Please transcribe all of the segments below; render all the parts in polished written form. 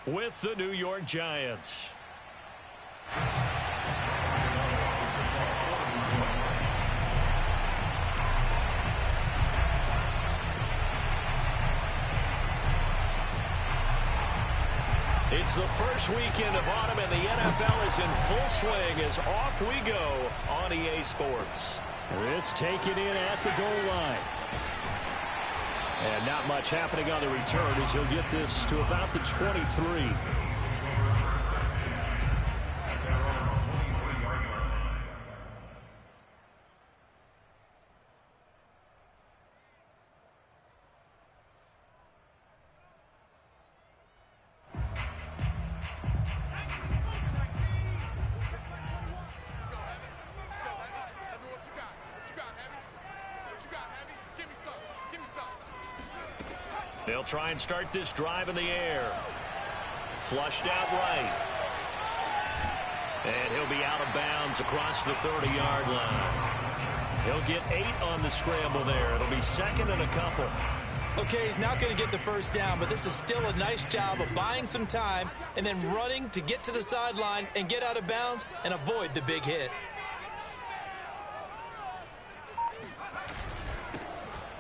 with the New York Giants. It's the first weekend of autumn, and the NFL is in full swing as off we go on EA Sports. This taken in at the goal line. And not much happening on the return as he'll get this to about the 23. They'll try and start this drive in the air. Flushed out right. And he'll be out of bounds across the 30-yard line. He'll get 8 on the scramble there. It'll be second and a couple. Okay, he's not going to get the first down, but this is still a nice job of buying some time and then running to get to the sideline and get out of bounds and avoid the big hit.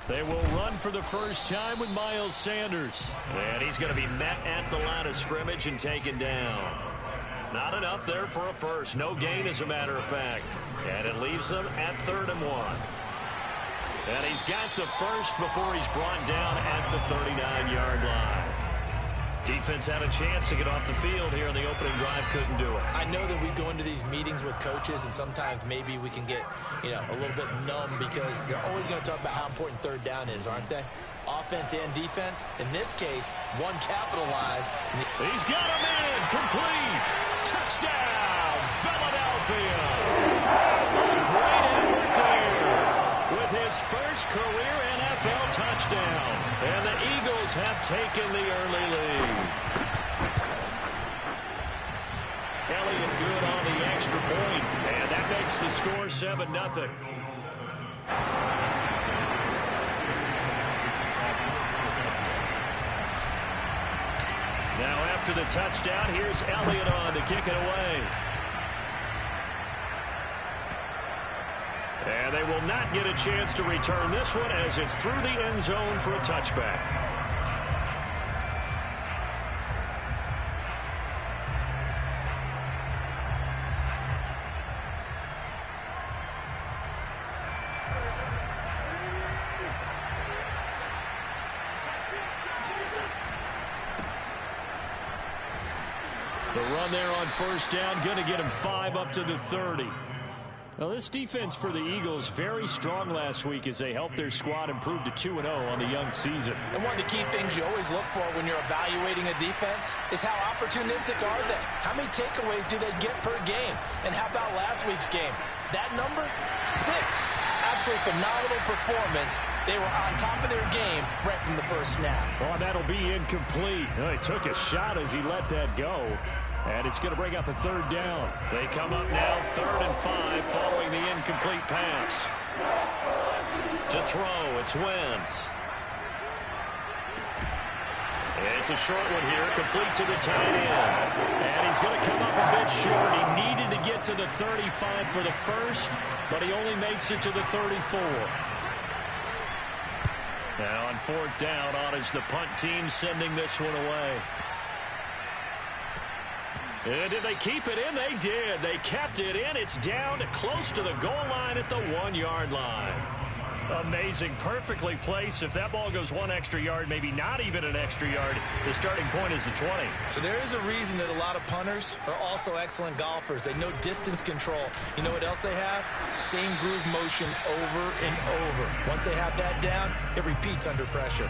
They will run for the first time with Miles Sanders. And he's going to be met at the line of scrimmage and taken down. Not enough there for a first. No gain, as a matter of fact. And it leaves them at 3rd and 1. And he's got the first before he's brought down at the 39-yard line. Defense had a chance to get off the field here in the opening drive, couldn't do it. I know that we go into these meetings with coaches, and sometimes maybe we can get, a little bit numb because they're always going to talk about how important 3rd down is, aren't they? Offense and defense. In this case, one capitalized. He's got him in. Complete. Touchdown, Philadelphia. A great effort there with his first career NFL touchdown. And the Eagles have taken the early lead. Elliott good on the extra point, and that makes the score 7-0. Now after the touchdown, here's Elliott on to kick it away. And they will not get a chance to return this one as it's through the end zone for a touchback. The run there on first down, going to get him 5 up to the 30. Well, this defense for the Eagles very strong last week as they helped their squad improve to 2-0 on the young season. And one of the key things you always look for when you're evaluating a defense is how opportunistic are they? How many takeaways do they get per game? And how about last week's game? That number? 6. Absolutely phenomenal performance. They were on top of their game right from the first snap. Oh, that'll be incomplete. Well, he took a shot as he let that go. And it's going to bring up a 3rd down. They come up now 3rd and 5 following the incomplete pass. To throw, it's Wentz. It's a short one here, complete to the tight end. And he's going to come up a bit short. He needed to get to the 35 for the first, but he only makes it to the 34. Now on 4th down, on is the punt team sending this one away. And did they keep it in? They did. They kept it in. It's down close to the goal line at the 1-yard line. Amazing. Perfectly placed. If that ball goes 1 extra yard, maybe not even an extra yard, the starting point is the 20. So there is a reason that a lot of punters are also excellent golfers. They know distance control. You know what else they have? Same groove motion over and over. Once they have that down, it repeats under pressure.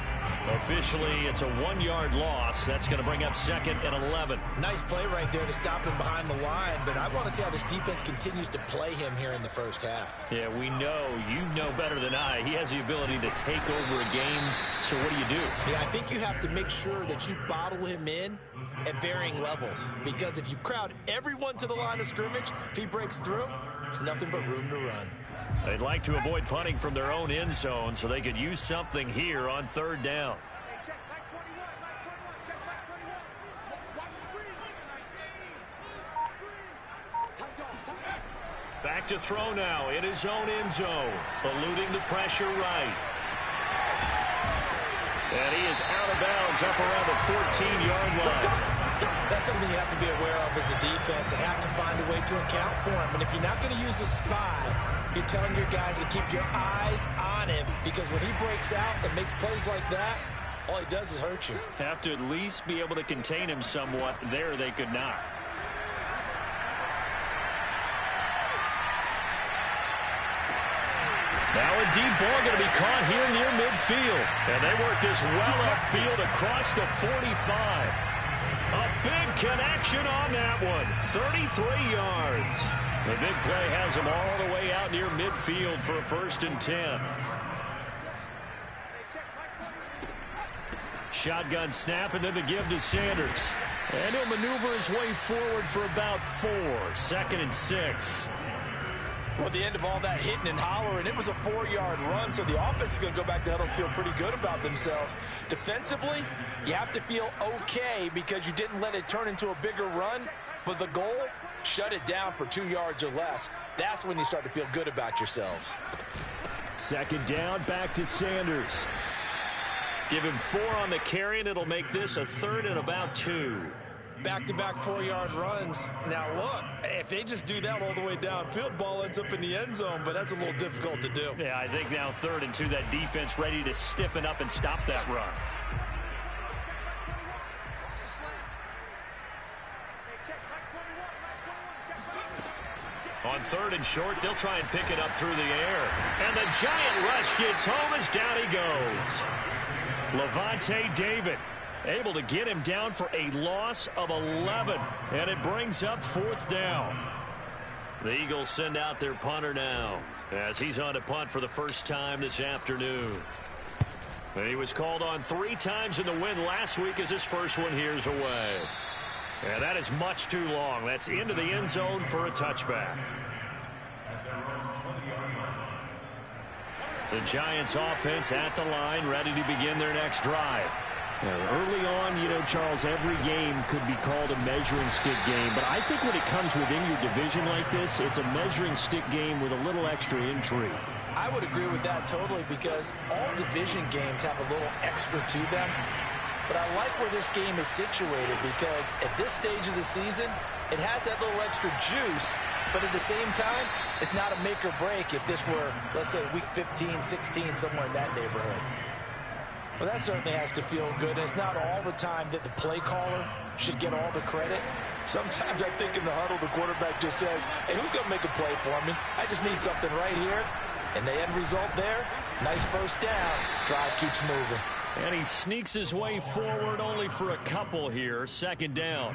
Officially, it's a 1-yard loss. That's going to bring up 2nd and 11. Nice play right there to stop him behind the line, but I want to see how this defense continues to play him here in the first half. Yeah, we know. You know better than I. He has the ability to take over a game, so what do you do? Yeah, I think you have to make sure that you bottle him in at varying levels, because if you crowd everyone to the line of scrimmage, if he breaks through, there's nothing but room to run. They'd like to avoid punting from their own end zone so they could use something here on 3rd down. Back to throw now in his own end zone. Eluding the pressure right. And he is out of bounds up around the 14-yard line. That's something you have to be aware of as a defense and have to find a way to account for him. And if you're not going to use a spy, you're telling your guys to keep your eyes on him, because when he breaks out and makes plays like that, all he does is hurt you. Have to at least be able to contain him somewhat. There they could not. Now a deep ball going to be caught here near midfield. And they work this well upfield across the 45. A big connection on that one. 33 yards. The big play has him all the way out near midfield for a 1st and 10. Shotgun snap and then the give to Sanders. And he'll maneuver his way forward for about 4. 2nd and 6. Well, at the end of all that hitting and hollering, it was a 4-yard run, so the offense is going to go back to huddle and feel pretty good about themselves. Defensively, you have to feel okay because you didn't let it turn into a bigger run, but the goal, shut it down for 2 yards or less. That's when you start to feel good about yourselves. 2nd down, back to Sanders. Give him 4 on the carry, and it'll make this a 3rd and about 2. Back-to-back 4-yard runs. Now, look, if they just do that all the way downfield, ball ends up in the end zone, but that's a little difficult to do. Yeah, I think now 3rd and 2, that defense ready to stiffen up and stop that run. On 3rd and short, they'll try and pick it up through the air. And the giant rush gets home as down he goes. Levante David able to get him down for a loss of 11. And it brings up 4th down. The Eagles send out their punter now as he's on to punt for the first time this afternoon. And he was called on 3 times in the win last week as his first one here's away. And that is much too long. That's into the end zone for a touchback. The Giants offense at the line, ready to begin their next drive. Early on, you know, Charles, every game could be called a measuring stick game. But I think when it comes within your division like this, it's a measuring stick game with a little extra intrigue. I would agree with that totally, because all division games have a little extra to them. But I like where this game is situated, because at this stage of the season, it has that little extra juice. But at the same time, it's not a make or break if this were, let's say, week 15, 16, somewhere in that neighborhood. Well, that certainly has to feel good. And it's not all the time that the play caller should get all the credit. Sometimes I think in the huddle, the quarterback just says, hey, who's going to make a play for me? I just need something right here. And the end result there, nice 1st down. Drive keeps moving. And he sneaks his way forward only for a couple here. 2nd down.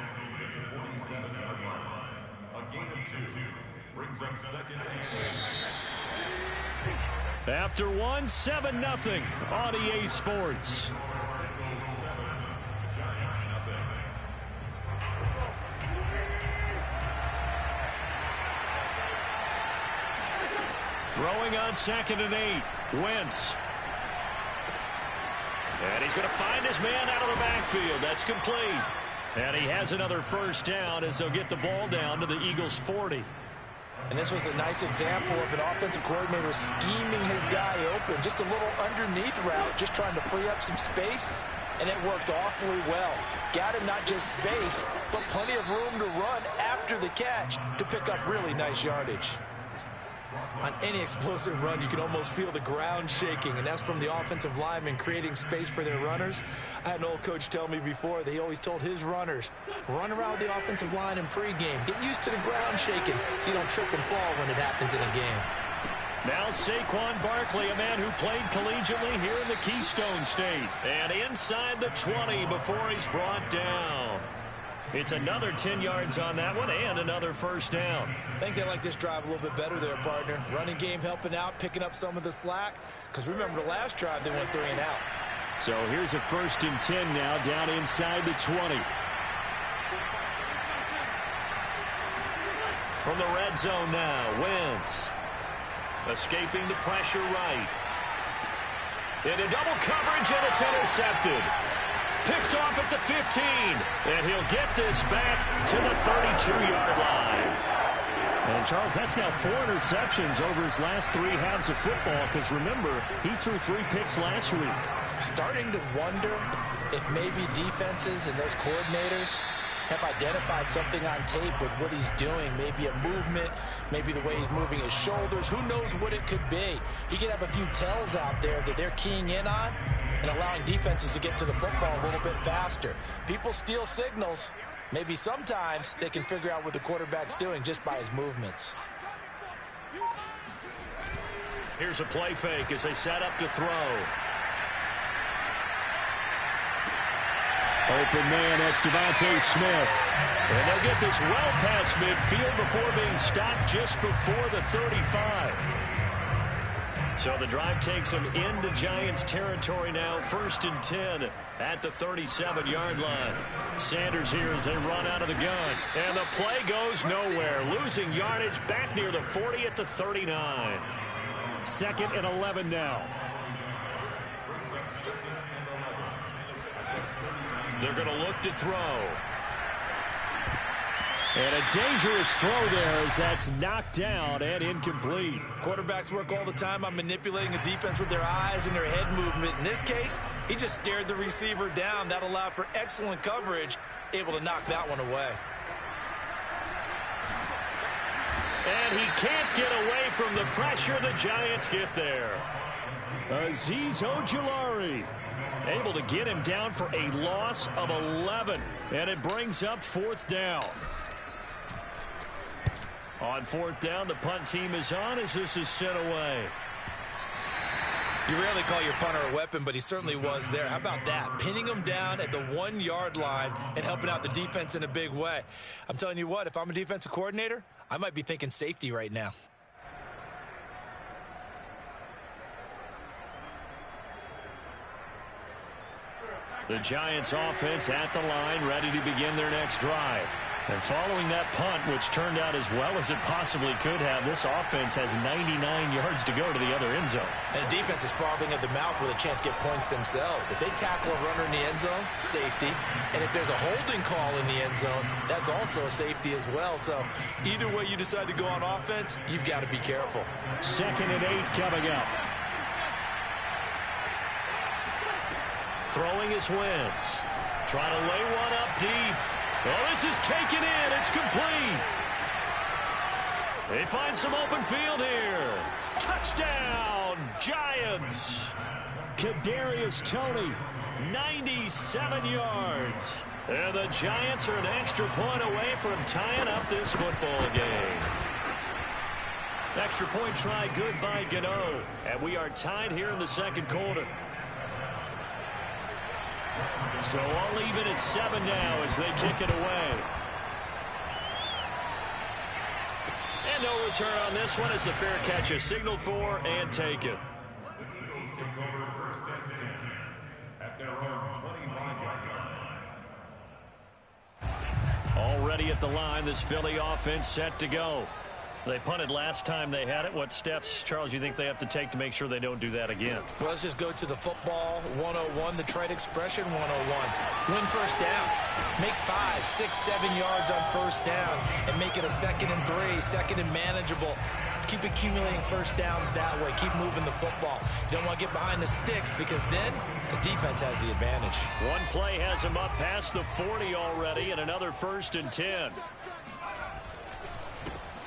A gain of 2 brings up 2nd and. After 1, 7-0 on EA Sports. Throwing on 2nd and 8. Wentz. And he's going to find his man out of the backfield. That's complete. And he has another 1st down as they'll get the ball down to the Eagles' 40. And this was a nice example of an offensive coordinator scheming his guy open. Just a little underneath route, just trying to free up some space. And it worked awfully well. Got him not just space, but plenty of room to run after the catch to pick up really nice yardage. On any explosive run, you can almost feel the ground shaking, and that's from the offensive linemen creating space for their runners. I had an old coach tell me before, they always told his runners, run around the offensive line in pregame. Get used to the ground shaking so you don't trip and fall when it happens in a game. Now Saquon Barkley, a man who played collegiately here in the Keystone State. And inside the 20 before he's brought down. It's another 10 yards on that one and another 1st down. I think they like this drive a little bit better there, partner. Running game helping out, picking up some of the slack. Because remember the last drive, they went 3 and out. So here's a 1st and 10 now down inside the 20. From the red zone now, Wentz. Escaping the pressure right. Into double coverage, and it's intercepted. Picked off at the 15, and he'll get this back to the 32-yard line. And, Charles, that's now 4 interceptions over his last 3 halves of football because, remember, he threw 3 picks last week. Starting to wonder if maybe defenses and those coordinators have identified something on tape with what he's doing. Maybe a movement, maybe the way he's moving his shoulders. Who knows what it could be? He could have a few tells out there that they're keying in on and allowing defenses to get to the football a little bit faster. People steal signals. Maybe sometimes they can figure out what the quarterback's doing just by his movements. Here's a play fake as they set up to throw. Open man, that's Devontae Smith. And they'll get this well past midfield before being stopped just before the 35. So the drive takes them into Giants territory now. 1st and 10 at the 37-yard line. Sanders here as they run out of the gun. And the play goes nowhere. Losing yardage back near the 40 at the 39. 2nd and 11 now. They're going to look to throw. And a dangerous throw there as that's knocked down and incomplete. Quarterbacks work all the time on manipulating a defense with their eyes and their head movement. In this case, he just stared the receiver down. That allowed for excellent coverage, able to knock that one away. And he can't get away from the pressure. The Giants get there. Azeez Ojulari able to get him down for a loss of 11. And it brings up 4th down. On 4th down, the punt team is on as this is sent away. You rarely call your punter a weapon, but he certainly was there. How about that? Pinning him down at the 1-yard line and helping out the defense in a big way. I'm telling you what, if I'm a defensive coordinator, I might be thinking safety right now. The Giants offense at the line, ready to begin their next drive. And following that punt, which turned out as well as it possibly could have, this offense has 99 yards to go to the other end zone. And the defense is frothing at the mouth with a chance to get points themselves. If they tackle a runner in the end zone, safety. And if there's a holding call in the end zone, that's also a safety as well. So either way you decide to go on offense, you've got to be careful. 2nd and 8 coming up. Throwing his Wentz. Trying to lay one up deep. Well, this is taken in. It's complete. They find some open field here. Touchdown, Giants. Kadarius Toney, 97 yards. And the Giants are an extra point away from tying up this football game. Extra point try good by Gano. And we are tied here in the 2nd quarter. So all even at 7 now as they kick it away. And no return on this one as the fair catch is signaled for and taken. Eagles take over 1st and 10 at their own 25-yard line. Already at the line, this Philly offense set to go. They punted last time they had it. What steps, Charles, you think they have to take to make sure they don't do that again? Well, let's just go to the football 101, the trite expression 101. Win 1st down. Make 5, 6, 7 yards on 1st down and make it a 2nd and 3, 2nd and manageable. Keep accumulating 1st downs that way. Keep moving the football. You don't want to get behind the sticks because then the defense has the advantage. One play has them up past the 40 already and another 1st and 10.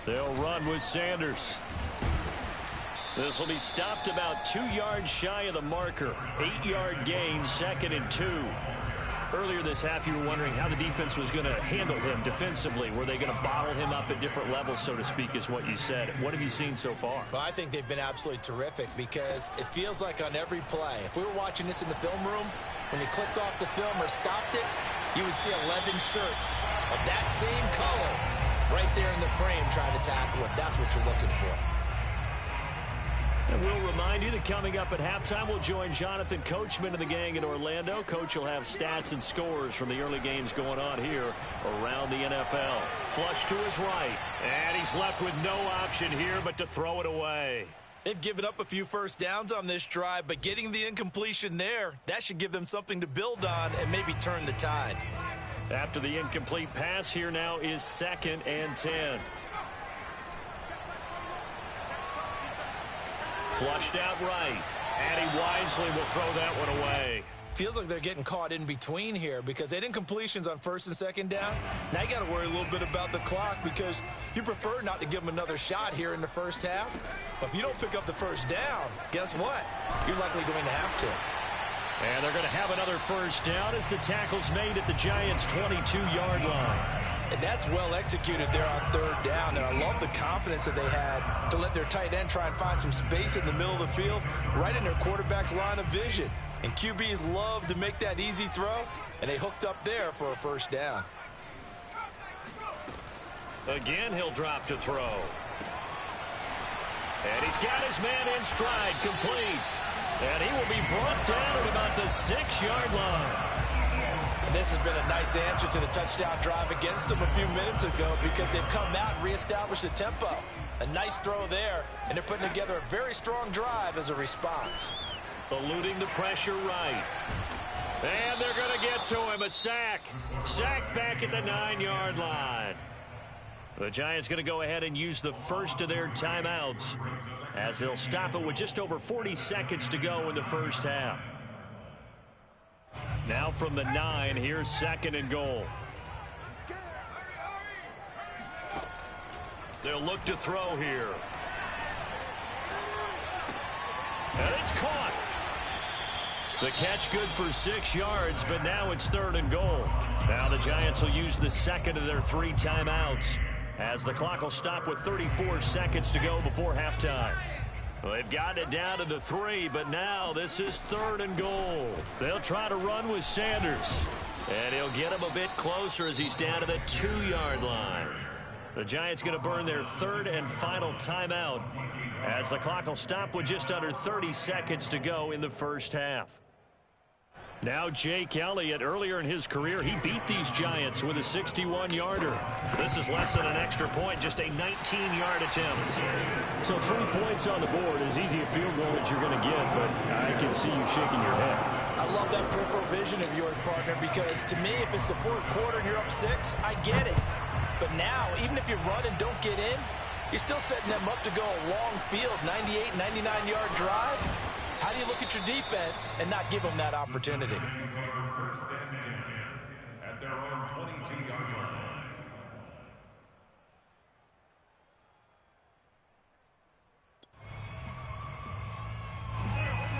They'll run with Sanders. This will be stopped about 2 yards shy of the marker. 8-yard gain, 2nd and 2. Earlier this half, you were wondering how the defense was going to handle him defensively. Were they going to bottle him up at different levels, so to speak, is what you said. What have you seen so far? Well, I think they've been absolutely terrific because it feels like on every play, if we were watching this in the film room, when you clicked off the film or stopped it, you would see 11 shirts of that same color right there in the frame trying to tackle it. That's what you're looking for. And we'll remind you that coming up at halftime, we'll join Jonathan Coachman and the gang in Orlando. Coach will have stats and scores from the early games going on here around the NFL. Flush to his right, and he's left with no option here but to throw it away. They've given up a few 1st downs on this drive, but getting the incompletion there, that should give them something to build on and maybe turn the tide. After the incomplete pass, here now is 2nd and 10. Flushed out right. And he wisely will throw that one away. Feels like they're getting caught in between here because they didn't completions on first and second down. Now you got to worry a little bit about the clock because you prefer not to give them another shot here in the first half. But if you don't pick up the first down, guess what? You're likely going to have to. And they're going to have another first down as the tackle's made at the Giants' 22-yard line. And that's well executed there on third down. And I love the confidence that they had to let their tight end try and find some space in the middle of the field, right in their quarterback's line of vision. And QBs love to make that easy throw, and they hooked up there for a first down. Again, he'll drop to throw. And he's got his man in stride, complete. And he will be brought down at about the 6-yard line. And this has been a nice answer to the touchdown drive against them a few minutes ago because they've come out and reestablished the tempo. A nice throw there, and they're putting together a very strong drive as a response. Eluding the pressure right. And they're going to get to him. A sack. Sacked back at the 9-yard line. The Giants going to go ahead and use the first of their timeouts as they'll stop it with just over 40 seconds to go in the first half. Now from the 9, here's 2nd and goal. They'll look to throw here. And it's caught. The catch good for 6 yards, but now it's 3rd and goal. Now the Giants will use the second of their 3 timeouts as the clock will stop with 34 seconds to go before halftime. Well, they've gotten it down to the 3, but now this is 3rd and goal. They'll try to run with Sanders. And he'll get him a bit closer as he's down to the 2-yard line. The Giants going to burn their 3rd and final timeout as the clock will stop with just under 30 seconds to go in the first half. Now Jake Elliott, earlier in his career, he beat these Giants with a 61-yarder. This is less than an extra point, just a 19-yard attempt. So 3 points on the board, as easy a field goal as you're going to get, but I can see you shaking your head. I love that peripheral vision of yours, partner, because to me, if it's the 4th quarter and you're up 6, I get it. But now, even if you run and don't get in, you're still setting them up to go a long field, 98, 99-yard drive. How do you look at your defense and not give them that opportunity? First and 10 at their own 22-yard line.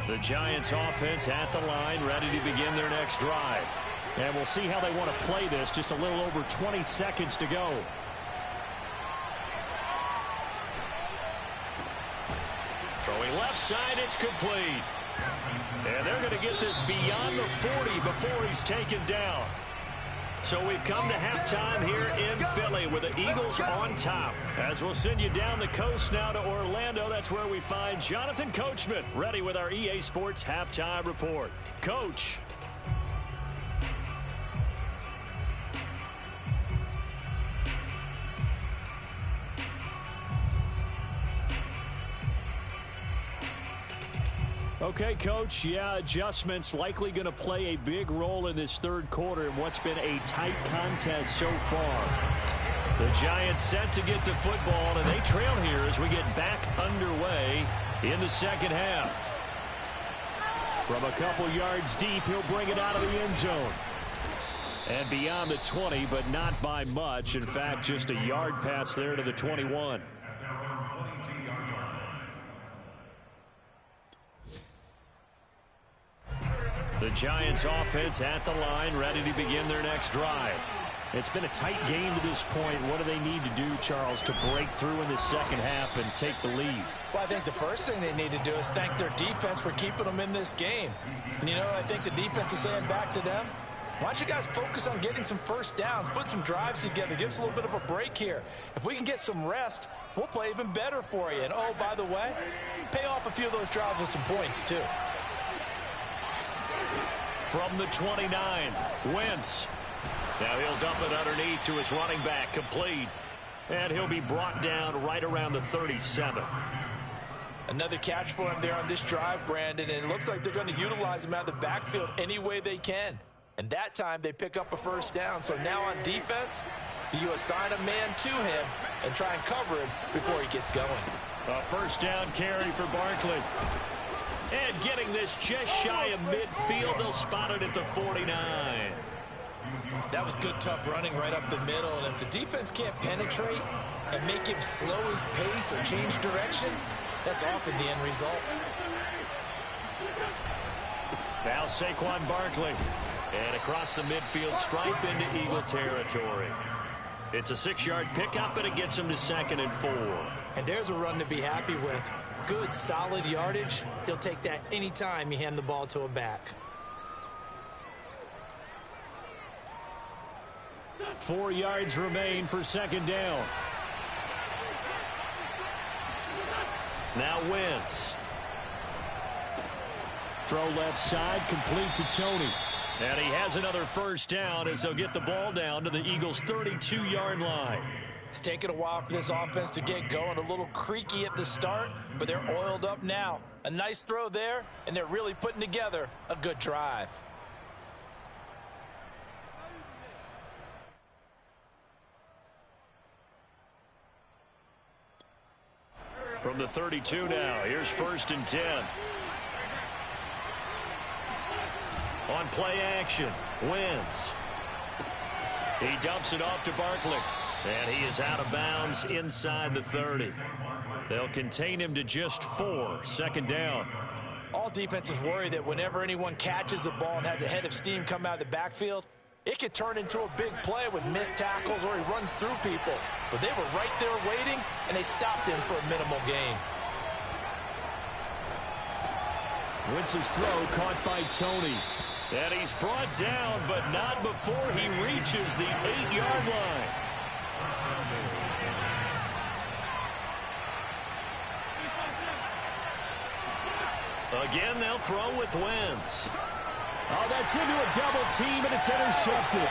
The Giants offense at the line, ready to begin their next drive. And we'll see how they want to play this. Just a little over 20 seconds to go. Throwing left side, it's complete. And they're going to get this beyond the 40 before he's taken down. So we've come to halftime here in Philly with the Eagles on top. As we'll send you down the coast now to Orlando, that's where we find Jonathan Coachman ready with our EA Sports Halftime Report. Coach. Okay, Coach, yeah, adjustments likely going to play a big role in this 3rd quarter in what's been a tight contest so far. The Giants set to get the football, and they trail here as we get back underway in the 2nd half. From a couple yards deep, he'll bring it out of the end zone. And beyond the 20, but not by much. In fact, just a yard pass there to the 21. The Giants offense at the line, ready to begin their next drive. It's been a tight game to this point. What do they need to do, Charles, to break through in the 2nd half and take the lead? Well, I think the first thing they need to do is thank their defense for keeping them in this game. And, you know, I think the defense is saying back to them, why don't you guys focus on getting some first downs, put some drives together, give us a little bit of a break here. If we can get some rest, we'll play even better for you. And, oh, by the way, pay off a few of those drives with some points, too. From the 29, Wentz. Now he'll dump it underneath to his running back, complete. And he'll be brought down right around the 37. Another catch for him there on this drive, Brandon, and it looks like they're going to utilize him out of the backfield any way they can. And that time they pick up a first down. So now on defense, do you assign a man to him and try and cover him before he gets going? A first down carry for Barkley. And getting this just shy of midfield. They'll spot it at the 49. That was good, tough running right up the middle. And if the defense can't penetrate and make him slow his pace or change direction, that's often the end result. Now Saquon Barkley. And across the midfield stripe into Eagle territory. It's a 6-yard pickup, and it gets him to 2nd and 4. And there's a run to be happy with. Good, solid yardage. He'll take that anytime you hand the ball to a back. 4 yards remain for 2nd down. Now Wentz. Throw left side, complete to Tony. And he has another first down as they'll get the ball down to the Eagles' 32-yard line. It's taken a while for this offense to get going. A little creaky at the start, but they're oiled up now. A nice throw there, and they're really putting together a good drive. From the 32 now, here's 1st and 10. On play action, Wentz. He dumps it off to Barkley. And he is out of bounds inside the 30. They'll contain him to just 4. 2nd down. All defenses worry that whenever anyone catches the ball and has a head of steam come out of the backfield, it could turn into a big play with missed tackles or he runs through people. But they were right there waiting, and they stopped him for a minimal gain. Wentz's throw caught by Tony. And he's brought down, but not before he reaches the 8-yard line. Again, they'll throw with Wentz. Oh, that's into a double team, and it's intercepted.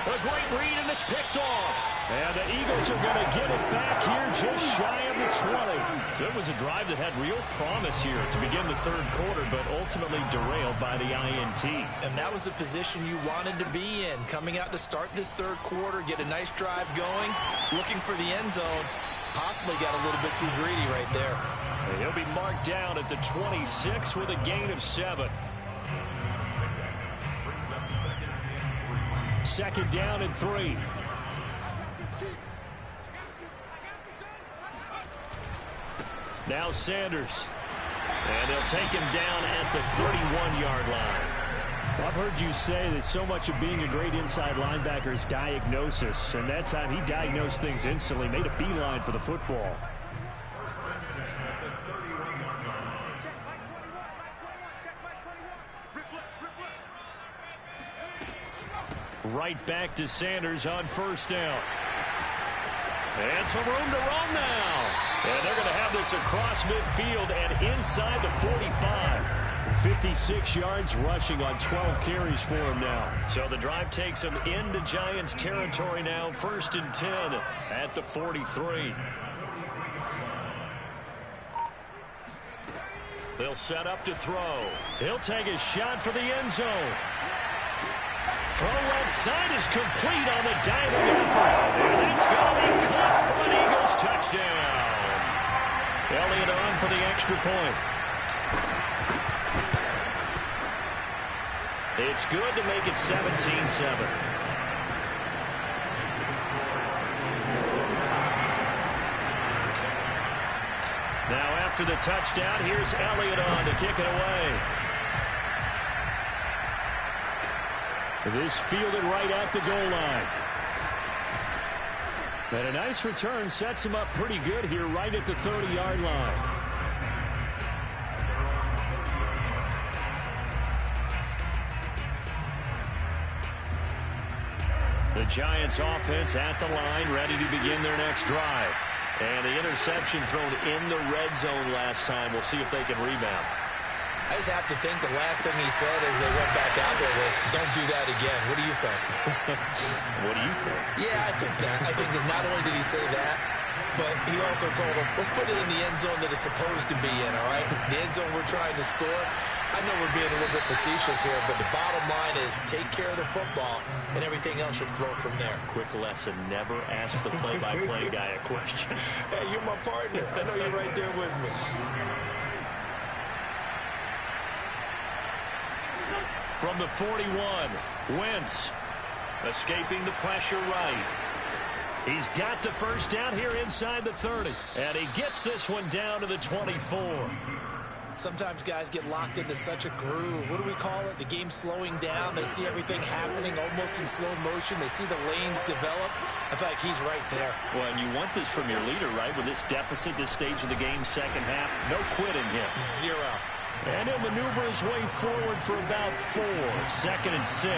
A great read, and it's picked off. And the Eagles are going to get it back here just shy of the 20. So it was a drive that had real promise here to begin the 3rd quarter, but ultimately derailed by the INT. And that was the position you wanted to be in. Coming out to start this 3rd quarter, get a nice drive going, looking for the end zone. Possibly got a little bit too greedy right there. And he'll be marked down at the 26 with a gain of 7. 2nd down and 3. Now Sanders. And they'll take him down at the 31-yard line. I've heard you say that so much of being a great inside linebacker is diagnosis. And that time he diagnosed things instantly, made a beeline for the football. Right back to Sanders on 1st down. And some room to run now. And they're going to have this across midfield and inside the 45. 56 yards rushing on 12 carries for him now. So the drive takes him into Giants territory now. 1st and 10 at the 43. They'll set up to throw. He'll take a shot for the end zone. Throw left side is complete on the diving effort. And that's going to be caught for an Eagles touchdown. Elliott on for the extra point. It's good to make it 17-7. Now after the touchdown, here's Elliott on to kick it away. This fielded right at the goal line. And a nice return sets him up pretty good here right at the 30-yard line. The Giants offense at the line, ready to begin their next drive. And the interception thrown in the red zone last time. We'll see if they can rebound. I just have to think the last thing he said as they went back out there was, don't do that again. What do you think? What do you think? Yeah, I think that. I think that not only did he say that, but he also told them, let's put it in the end zone that it's supposed to be in, all right? The end zone we're trying to score. I know we're being a little bit facetious here, but the bottom line is take care of the football, and everything else should flow from there. Quick lesson, never ask the play-by-play guy a question. Hey, you're my partner. I know you're right there with me. From the 41, Wentz escaping the pressure right. He's got the first down here inside the 30, and he gets this one down to the 24. Sometimes guys get locked into such a groove. What do we call it? The game slowing down. They see everything happening almost in slow motion. They see the lanes develop. I feel like he's right there. Well, and you want this from your leader, right? With this deficit, this stage of the game, second half, no quitting him. Zero. And he'll maneuver his way forward for about 4. 2nd and 6.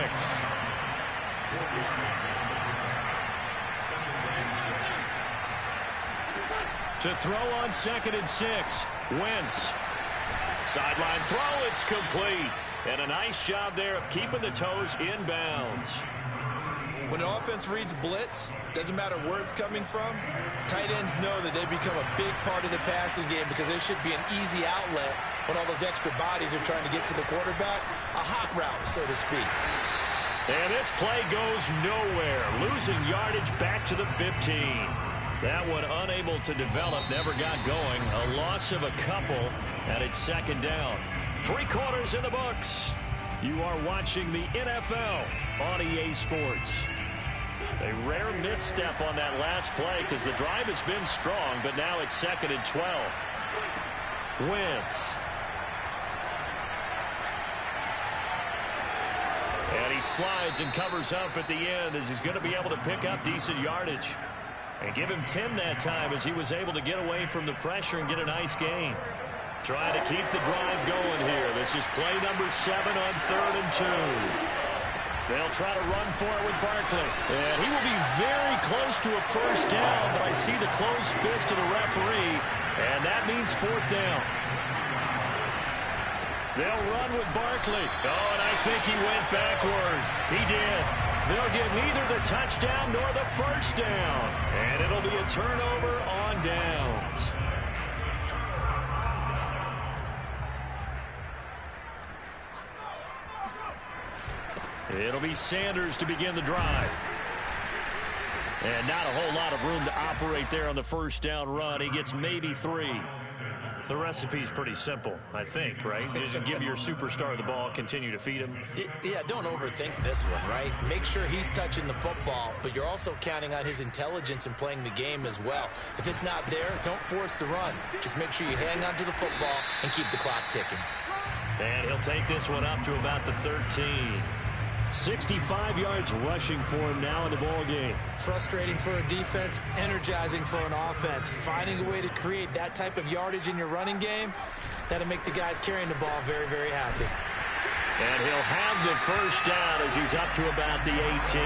To throw on 2nd and 6. Wentz. Sideline throw, it's complete. And a nice job there of keeping the toes inbounds. When an offense reads blitz, doesn't matter where it's coming from, tight ends know that they become a big part of the passing game because there should be an easy outlet when all those extra bodies are trying to get to the quarterback. A hot route, so to speak. And this play goes nowhere. Losing yardage back to the 15. That one unable to develop, never got going. A loss of a couple, and it's 2nd down. 3 quarters in the books. You are watching the NFL on EA Sports. A rare misstep on that last play because the drive has been strong, but now it's 2nd and 12. Wentz. And he slides and covers up at the end as he's going to be able to pick up decent yardage. And give him 10 that time as he was able to get away from the pressure and get a nice gain. Trying to keep the drive going here. This is play number 7 on 3rd and 2. They'll try to run for it with Barkley. And he will be very close to a first down, but I see the closed fist of the referee, and that means 4th down. They'll run with Barkley. Oh, and I think he went backward. He did. They'll get neither the touchdown nor the first down. And it'll be a turnover on downs. It'll be Sanders to begin the drive. And not a whole lot of room to operate there on the first down run. He gets maybe 3. The recipe's pretty simple, I think, right? Just give your superstar the ball, continue to feed him. Yeah, don't overthink this one, right? Make sure he's touching the football, but you're also counting on his intelligence in playing the game as well. If it's not there, don't force the run. Just make sure you hang on to the football and keep the clock ticking. And he'll take this one up to about the 13. 65 yards rushing for him now in the ball game. Frustrating for a defense, energizing for an offense. Finding a way to create that type of yardage in your running game, that'll make the guys carrying the ball very, very happy. And he'll have the first down as he's up to about the 18.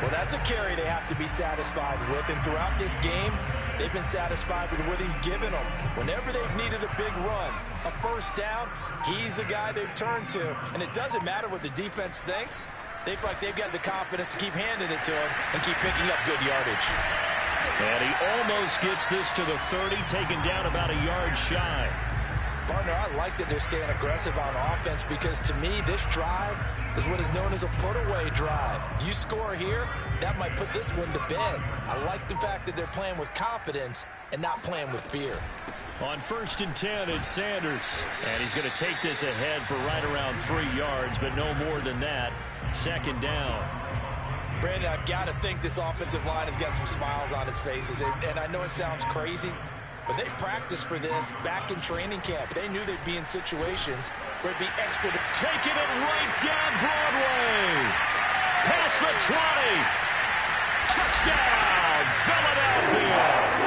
Well, that's a carry they have to be satisfied with. And throughout this game, they've been satisfied with what he's given them. Whenever they've needed a big run, a first down, he's the guy they've turned to. And it doesn't matter what the defense thinks. They feel like they've got the confidence to keep handing it to him and keep picking up good yardage. And he almost gets this to the 30, taken down about a yard shy. Partner, I like that they're staying aggressive on offense because to me, this drive is what is known as a put-away drive. You score here, that might put this one to bed. I like the fact that they're playing with confidence and not playing with fear. On 1st and 10, it's Sanders. And he's going to take this ahead for right around 3 yards, but no more than that. 2nd down. Brandon, I've got to think this offensive line has got some smiles on its faces. And I know it sounds crazy, but they practiced for this back in training camp. They knew they'd be in situations where it'd be extra. Taking it right down Broadway. Past the 20. Touchdown, Philadelphia.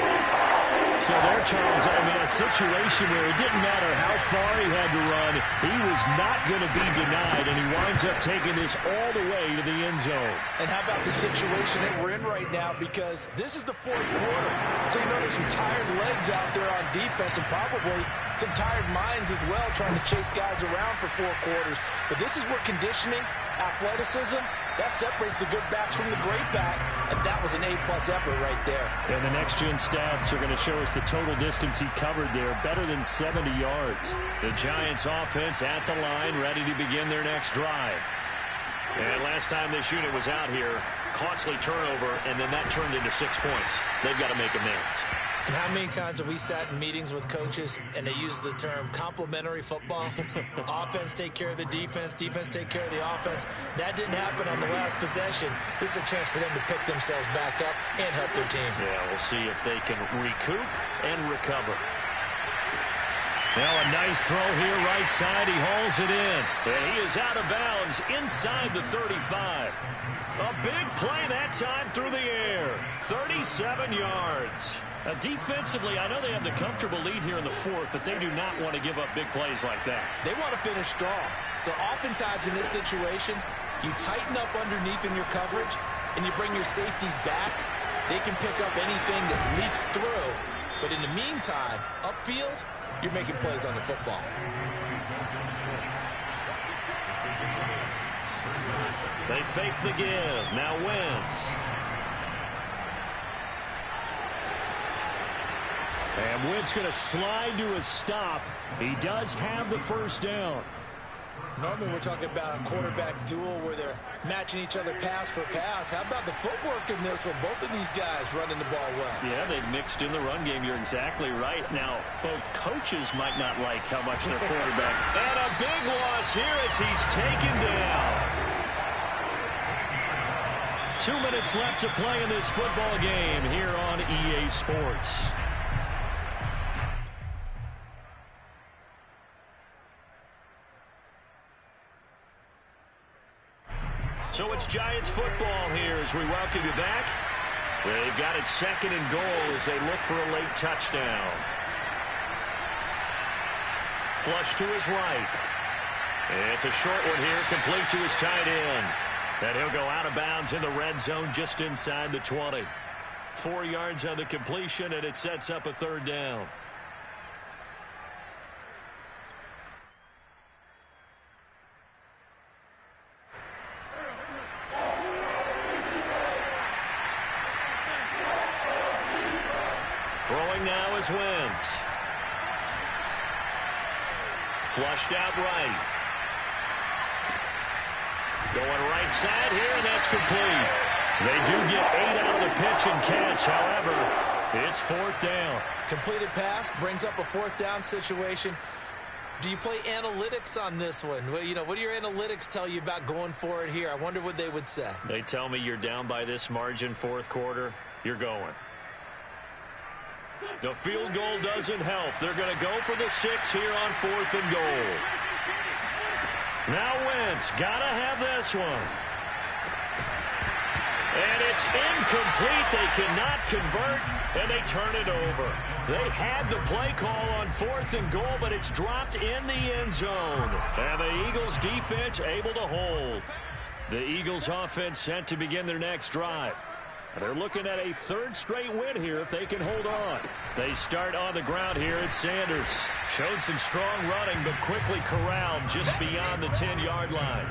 So there, Charles, I mean, a situation where it didn't matter how far he had to run, he was not going to be denied, and he winds up taking this all the way to the end zone. And how about the situation that we're in right now, because this is the 4th quarter. So you know there's some tired legs out there on defense and probably some tired minds as well trying to chase guys around for 4 quarters. But this is where conditioning, athleticism, that separates the good backs from the great backs, and that was an A-plus effort right there. And the next-gen stats are going to show us the total distance he covered. recovered there, better than 70 yards. The Giants offense at the line, ready to begin their next drive. And last time this unit was out here, costly turnover, and then that turned into 6 points. They've got to make amends. And how many times have we sat in meetings with coaches and they use the term complementary football? Offense take care of the defense, defense take care of the offense. That didn't happen on the last possession. This is a chance for them to pick themselves back up and help their team. Yeah, we'll see if they can recoup and recover. Now a nice throw here, right side. He hauls it in. And he is out of bounds inside the 35. A big play that time through the air. 37 yards. Defensively, I know they have the comfortable lead here in the fourth, but they do not want to give up big plays like that. They want to finish strong. So oftentimes in this situation, you tighten up underneath in your coverage, and you bring your safeties back. They can pick up anything that leaks through. But in the meantime, upfield, you're making plays on the football. They fake the give. Now Wentz. And Wentz going to slide to a stop. He does have the first down. Normally we're talking about a quarterback duel where they're matching each other pass for pass. How about the footwork in this one? Both of these guys running the ball well. Yeah, they've mixed in the run game. You're exactly right. Now, both coaches might not like how much their quarterback. And a big loss here as he's taken down. 2 minutes left to play in this football game here on EA Sports. So it's Giants football here as we welcome you back. They've got it second and goal as they look for a late touchdown. Flush to his right. It's a short one here, complete to his tight end. And he'll go out of bounds in the red zone just inside the 20. 4 yards on the completion, and it sets up a third down. Throwing now is Wentz. Flushed out right. Going right side here, and that's complete. They do get 8 out of the pitch and catch. However, it's fourth down. Completed pass brings up a fourth down situation. Do you play analytics on this one? Well, you know, what do your analytics tell you about going for it here? I wonder what they would say. They tell me you're down by this margin fourth quarter, you're going. The field goal doesn't help. They're going to go for the 6 here on fourth and goal. Now Wentz, got to have this one. And it's incomplete. They cannot convert, and they turn it over. They had the play call on fourth and goal, but it's dropped in the end zone. And the Eagles defense able to hold. The Eagles offense set to begin their next drive. They're looking at a third straight win here if they can hold on. They start on the ground here at Sanders. Showed some strong running, but quickly corralled just beyond the 10-yard line.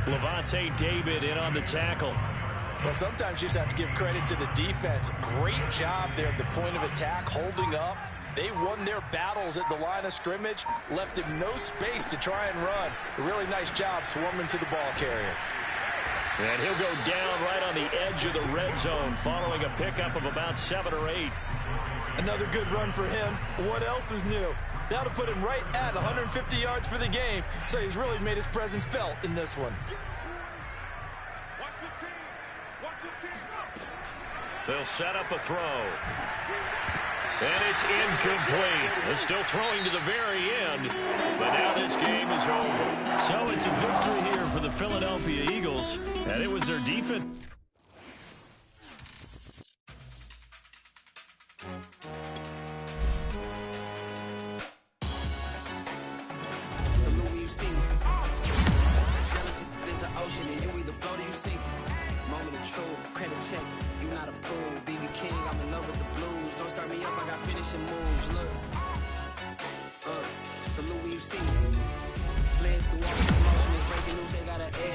Levante David in on the tackle. Well, sometimes you just have to give credit to the defense. Great job there at the point of attack, holding up. They won their battles at the line of scrimmage, left him no space to try and run. A really nice job swarming to the ball carrier. And he'll go down right on the edge of the red zone following a pickup of about 7 or 8. Another good run for him. What else is new? That'll put him right at 150 yards for the game, so he's really made his presence felt in this one. They'll set up a throw. And it's incomplete. They're still throwing to the very end, but now this game is over. So it's a victory here for the Philadelphia Eagles, and it was their defense. Salute when you see me. Jealousy, there's an ocean, and you either float or you sink. Moment of truth, credit check. You not approved. BB King, I'm in love with the blues. Don't start me up, I got finishing moves. Look. Salute when you see me. Slid through all the emotions, breaking news, they got an edge.